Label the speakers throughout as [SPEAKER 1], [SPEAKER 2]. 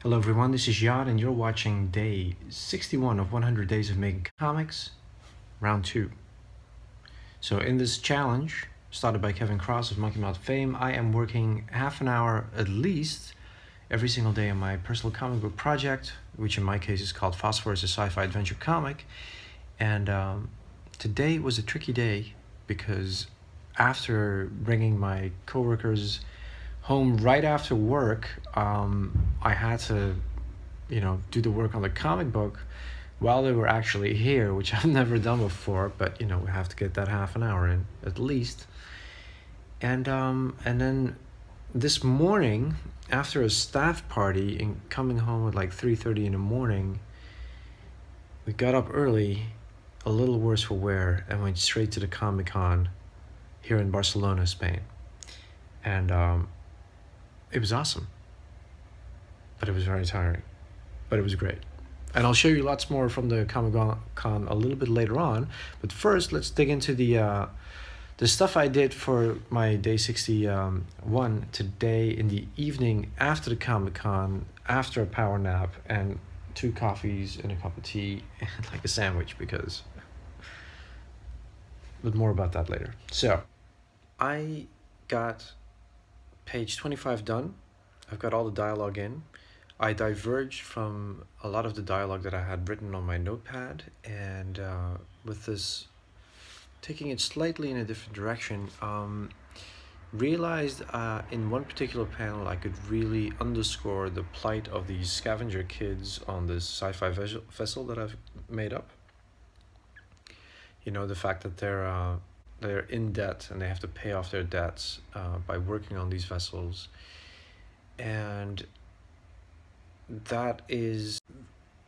[SPEAKER 1] Hello everyone, this is Yad and you're watching day 61 of 100 Days of Making Comics, round 2. So in this challenge, started by Kevin Cross of Monkey Mouth fame, I am working half an hour at least every single day on my personal comic book project, which in my case is called Phosphorus, a sci-fi adventure comic. And today was a tricky day because after bringing my coworkers home right after work, I had to, do the work on the comic book while they were actually here, which I've never done before. But we have to get that half an hour in at least. And then this morning, after a staff party and coming home at like 3:30 in the morning, we got up early, a little worse for wear, and went straight to the Comic-Con here in Barcelona, Spain. And it was awesome, but it was very tiring, but it was great. And I'll show you lots more from the Comic-Con a little bit later on. But first, let's dig into the stuff I did for my day 61 today in the evening after the Comic-Con, after a power nap and 2 coffees and a cup of tea and like a sandwich but more about that later. So I got page 25 done. I've got all the dialogue in. I diverged from a lot of the dialogue that I had written on my notepad, and with this taking it slightly in a different direction, realized in one particular panel I could really underscore the plight of these scavenger kids on this sci-fi vessel that I've made up. The fact that they're in debt and they have to pay off their debts by working on these vessels. And that is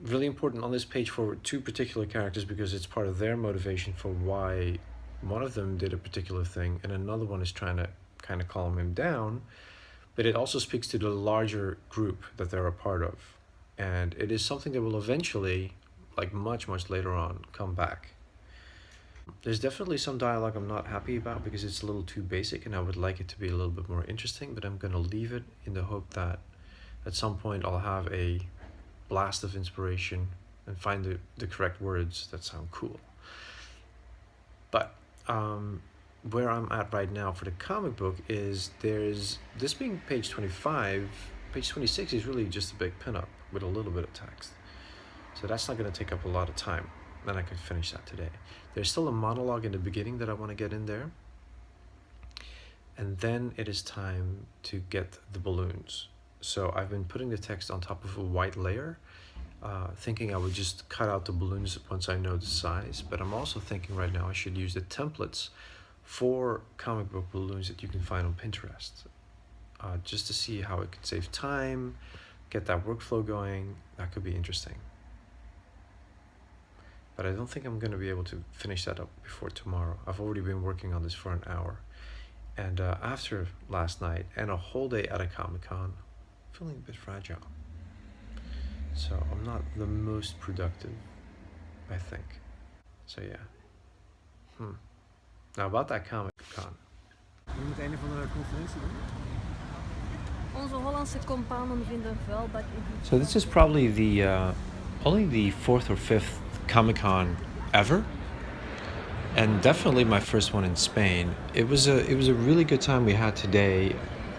[SPEAKER 1] really important on this page for 2 particular characters because it's part of their motivation for why one of them did a particular thing and another one is trying to kind of calm him down. But it also speaks to the larger group that they're a part of. And it is something that will eventually, like much later on, come back. There's definitely some dialogue I'm not happy about because it's a little too basic and I would like it to be a little bit more interesting, but I'm going to leave it in the hope that at some point I'll have a blast of inspiration and find the correct words that sound cool. But where I'm at right now for the comic book is there's this being page 25, page 26 is really just a big pinup with a little bit of text. So that's not going to take up a lot of time. Then I could finish that today. There's still a monologue in the beginning that I want to get in there. And then it is time to get the balloons. So I've been putting the text on top of a white layer, thinking I would just cut out the balloons once I know the size. But I'm also thinking right now I should use the templates for comic book balloons that you can find on Pinterest, just to see how it could save time, get that workflow going. That could be interesting. But I don't think I'm going to be able to finish that up before tomorrow. I've already been working on this for an hour. And after last night and a whole day at a Comic-Con, feeling a bit fragile. So I'm not the most productive, I think. So yeah. Now about that Comic-Con.
[SPEAKER 2] We moeten een van de conferentie doen.
[SPEAKER 3] Onze Hollandse compagnon vinden vuil bak in.
[SPEAKER 1] So this is probably the only the 4th or 5th Comic-Con ever, and definitely my first one in Spain. It was a really good time we had today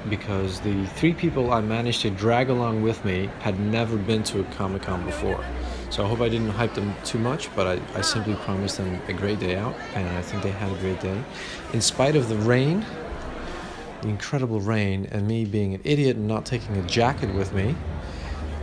[SPEAKER 1] because the 3 people I managed to drag along with me had never been to a Comic-Con before. So I hope I didn't hype them too much, but I simply promised them a great day out, and I think they had a great day. In spite of the rain, the incredible rain, and me being an idiot and not taking a jacket with me,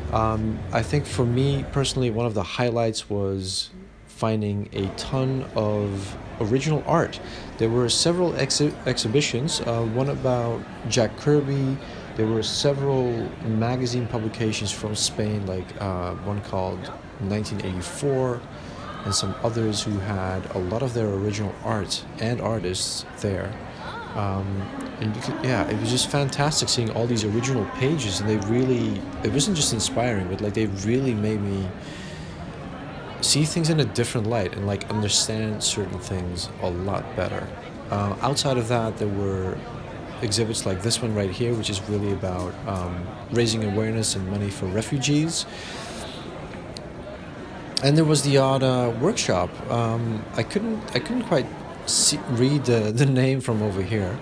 [SPEAKER 1] I think for me personally, one of the highlights was finding a ton of original art. There were several exhibitions, one about Jack Kirby. There were several magazine publications from Spain, like one called 1984, and some others who had a lot of their original art and artists there. And it was just fantastic seeing all these original pages, and it wasn't just inspiring, but like they really made me see things in a different light and like understand certain things a lot better. Outside of that, there were exhibits like this one right here, which is really about raising awareness and money for refugees. And there was the odd workshop. I couldn't quite read the name from over here.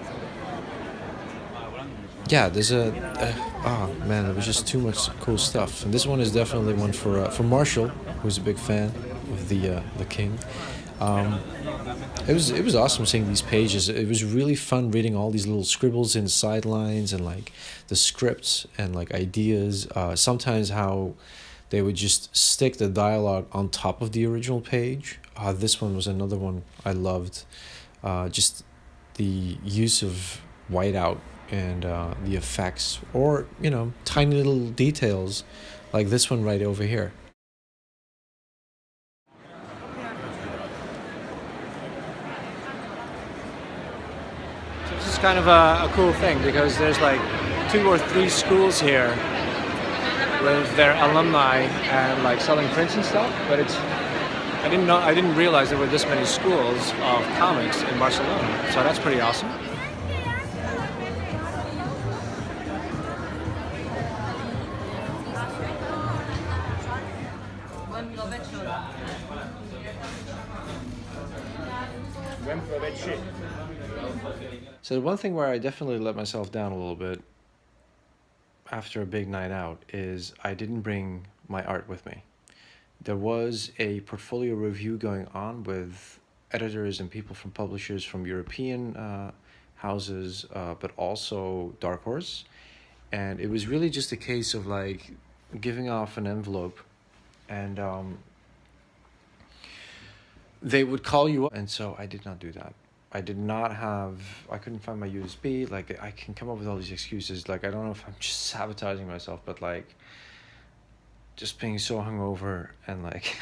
[SPEAKER 1] Yeah, there's oh man, it was just too much cool stuff. And this one is definitely one for Marshall, who's a big fan of the King. It was awesome seeing these pages. It was really fun reading all these little scribbles in sidelines and like the scripts and like ideas. Sometimes how they would just stick the dialogue on top of the original page. This one was another one I loved. Just the use of whiteout and the effects, or tiny little details like this one right over here.
[SPEAKER 2] So this is kind of a cool thing because there's like 2 or 3 schools here with their alumni and like selling prints and stuff. But I didn't realize there were this many schools of comics in Barcelona. So that's pretty awesome.
[SPEAKER 1] So the one thing where I definitely let myself down a little bit after a big night out is I didn't bring my art with me. There was a portfolio review going on with editors and people from publishers from European houses, but also Dark Horse. And it was really just a case of like giving off an envelope and they would call you up. And so I did not do that. I couldn't find my USB. Like, I can come up with all these excuses. Like, I don't know if I'm just sabotaging myself, but like just being so hungover and like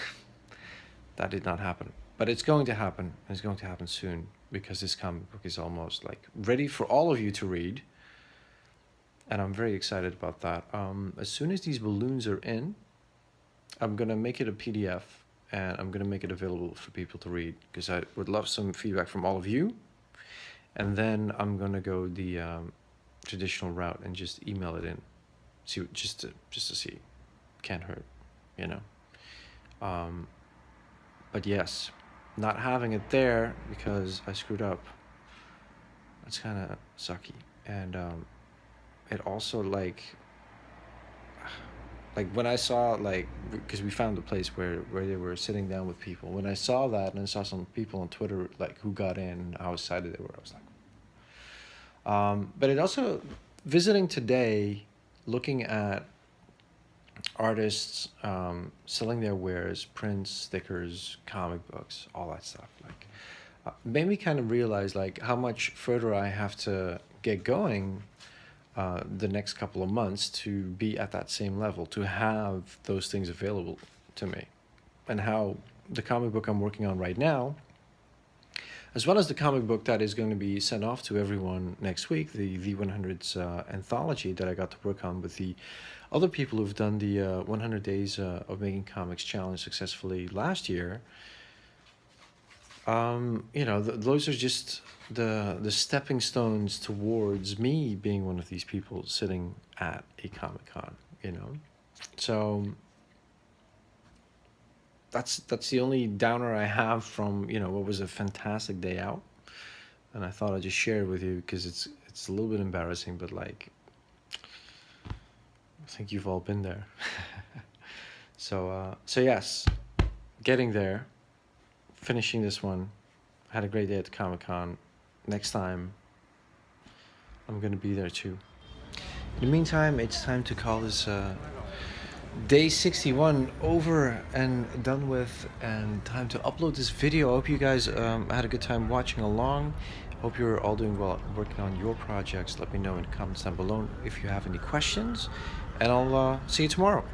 [SPEAKER 1] that did not happen. But it's going to happen. It's going to happen soon because this comic book is almost like ready for all of you to read. And I'm very excited about that. As soon as these balloons are in, I'm going to make it a PDF. And I'm going to make it available for people to read because I would love some feedback from all of you. And then I'm going to go the traditional route and just email it in. Just to see. Can't hurt, But yes, not having it there because I screwed up. That's kind of sucky. And it also like when I saw because we found a place where they were sitting down with people. When I saw that and I saw some people on Twitter like who got in and how excited they were, I was like. But it also visiting today, looking at artists selling their wares, prints, stickers, comic books, all that stuff, made me kind of realize like how much further I have to get going the next couple of months to be at that same level, to have those things available to me. And how the comic book I'm working on right now, as well as the comic book that is going to be sent off to everyone next week, the V100's anthology that I got to work on with the other people who've done the 100 Days of Making Comics Challenge successfully last year. Those are just the stepping stones towards me being one of these people sitting at a Comic-Con, So that's the only downer I have from, what was a fantastic day out. And I thought I'd just share it with you because it's a little bit embarrassing, but like, I think you've all been there. So yes, getting there, finishing this one. Had a great day at the Comic-Con. Next time, I'm going to be there too. In the meantime, it's time to call this day 61 over and done with, and time to upload this video. I hope you guys had a good time watching along. Hope you're all doing well working on your projects. Let me know in the comments down below if you have any questions, and I'll see you tomorrow.